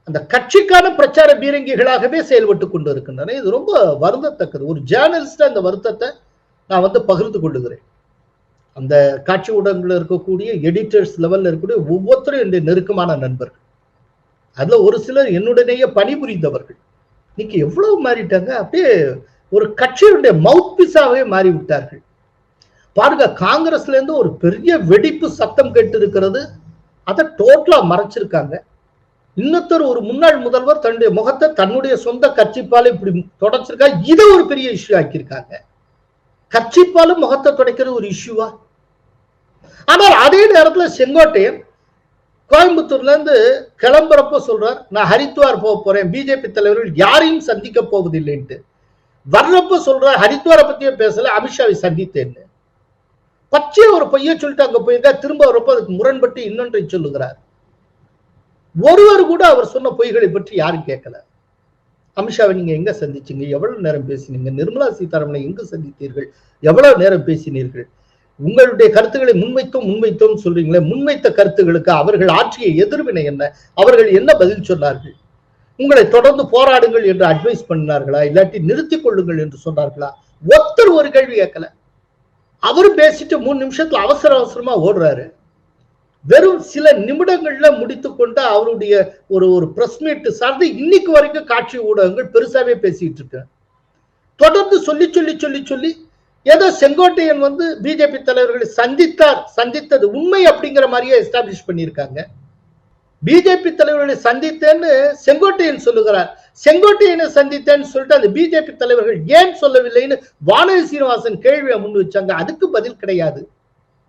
Speaker 1: அந்த கட்சிக்கான பிரச்சார பீரங்கிகளாகவே செயல்பட்டு கொண்டு இருக்கின்றன. இது ரொம்ப வருந்தத்தக்கது. ஒரு ஜேர்னலிஸ்டா இந்த வருத்தத்தை நான் பகிர்ந்து கொள்ளுகிறேன். அந்த காட்சி ஊடகங்கள் இருக்கக்கூடிய எடிட்டர்ஸ் லெவல்ல இருக்கக்கூடிய ஒவ்வொருத்தரும் என்னுடைய நெருக்கமான நண்பர்கள். அதுல ஒரு சிலர் என்னுடனேயே பணிபுரிந்தவர்கள். இன்னைக்கு எவ்வளவு மாறிட்டாங்க, அப்படியே ஒரு கட்சியுடைய மவுத் பீஸாவே மாறி விட்டார்கள். பாருங்க, காங்கிரஸ்ல இருந்து ஒரு பெரிய வெடிப்பு சத்தம் கேட்டு இருக்கிறது, அதை டோட்டலா மறைச்சிருக்காங்க. இன்னொருத்தர் ஒரு முன்னாள் முதல்வர் தன்னுடைய முகத்தை தன்னுடைய சொந்த கட்சிப்பால இப்படி தொடச்சிருக்காங்க. இதை ஒரு பெரிய இஷ்யூ ஆக்கியிருக்காங்க. கட்சிப்பாலும் முகத்தை துடைக்கிறது ஒரு இஷ்யூவா? ஆனால் அதே நேரத்துல செங்கோட்டையன் கோயம்புத்தூர்ல இருந்து கிளம்புறப்ப சொல்றார், நான் ஹரித்வார் போக போறேன், பிஜேபி தலைவர்கள் யாரையும் சந்திக்க போவதில்லைன்ட்டு. வர்றப்ப சொல்ற ஹரித்வாரை பத்தியே பேசல, அமித்ஷாவை சந்தித்தேன்னு. பச்சைய ஒரு பொய்ய சொல்லிட்டு அங்க போயிருக்கா. திரும்ப வரப்ப அதுக்கு முரண்பட்டு இன்னொன்றை சொல்லுகிறார். ஒருவர் கூட அவர் சொன்ன பொய்களை பற்றி யாரும் கேட்கல. அமித்ஷாவை நீங்க எங்க சந்திச்சீங்க, எவ்வளவு நேரம் பேசினீங்க, நிர்மலா சீதாராமனை எங்கு சந்தித்தீர்கள், எவ்வளவு நேரம் பேசினீர்கள், உங்களுடைய கருத்துக்களை முன்வைத்தோம் சொல்றீங்களே, முன்வைத்த கருத்துக்களுக்கு அவர்கள் ஆற்றிய எதிர்வினை என்ன, அவர்கள் என்ன பதில் சொன்னார்கள், உங்களை தொடர்ந்து போராடுங்கள் என்று அட்வைஸ் பண்ணினார்களா, இல்லாட்டி நிறுத்திக் கொள்ளுங்கள் என்று சொன்னார்களா? ஒருத்தர் ஒரு கேள்வி கேட்கல. அவரு பேசிட்டு 3 நிமிஷத்துல அவசர அவசரமா ஓடுறாரு. வெறும் சில நிமிடங்கள்ல முடித்து கொண்டு அவருடைய ஒரு பிரஸ் மீட் சார்ந்து இன்னைக்கு வரைக்கும் காட்சி ஊடகங்கள் பெருசாவே பேசிட்டு இருக்கு. தொடர்ந்து சொல்லி ஏதோ செங்கோட்டையன் பிஜேபி தலைவர்களை சந்தித்தது உண்மை அப்படிங்கிற மாதிரியே எஸ்டாப்ளிஷ் பண்ணியிருக்காங்க. பிஜேபி தலைவர்களை சந்தித்தேன்னு செங்கோட்டையன் சொல்லுகிறார். செங்கோட்டையனை சந்தித்தேன்னு சொல்லிட்டு அந்த பிஜேபி தலைவர்கள் ஏன் சொல்லவில்லைன்னு வானதி சீனிவாசன் கேள்வியை முன் வச்சாங்க. அதுக்கு பதில் கிடையாது.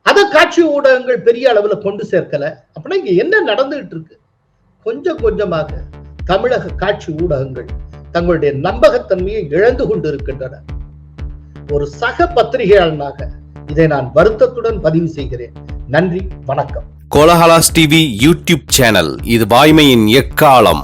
Speaker 1: அதை காட்சி ஊடகங்கள் பெரிய அளவுல கொண்டு சேர்க்கல. அப்படின்னா இங்க என்ன நடந்துகிட்டு இருக்கு? கொஞ்சம் கொஞ்சமாக தமிழக காட்சி ஊடகங்கள் தங்களுடைய நம்பகத்தன்மையை இழந்து கொண்டு இருக்கின்றன. ஒரு சக பத்திரிகையாளனாக இதை நான் வருத்தத்துடன் பதிவு செய்கிறேன். நன்றி, வணக்கம்.
Speaker 5: கோலஹலாஸ் டிவி யூடியூப் சேனல், இது வாய்மையின் எக்காலம்.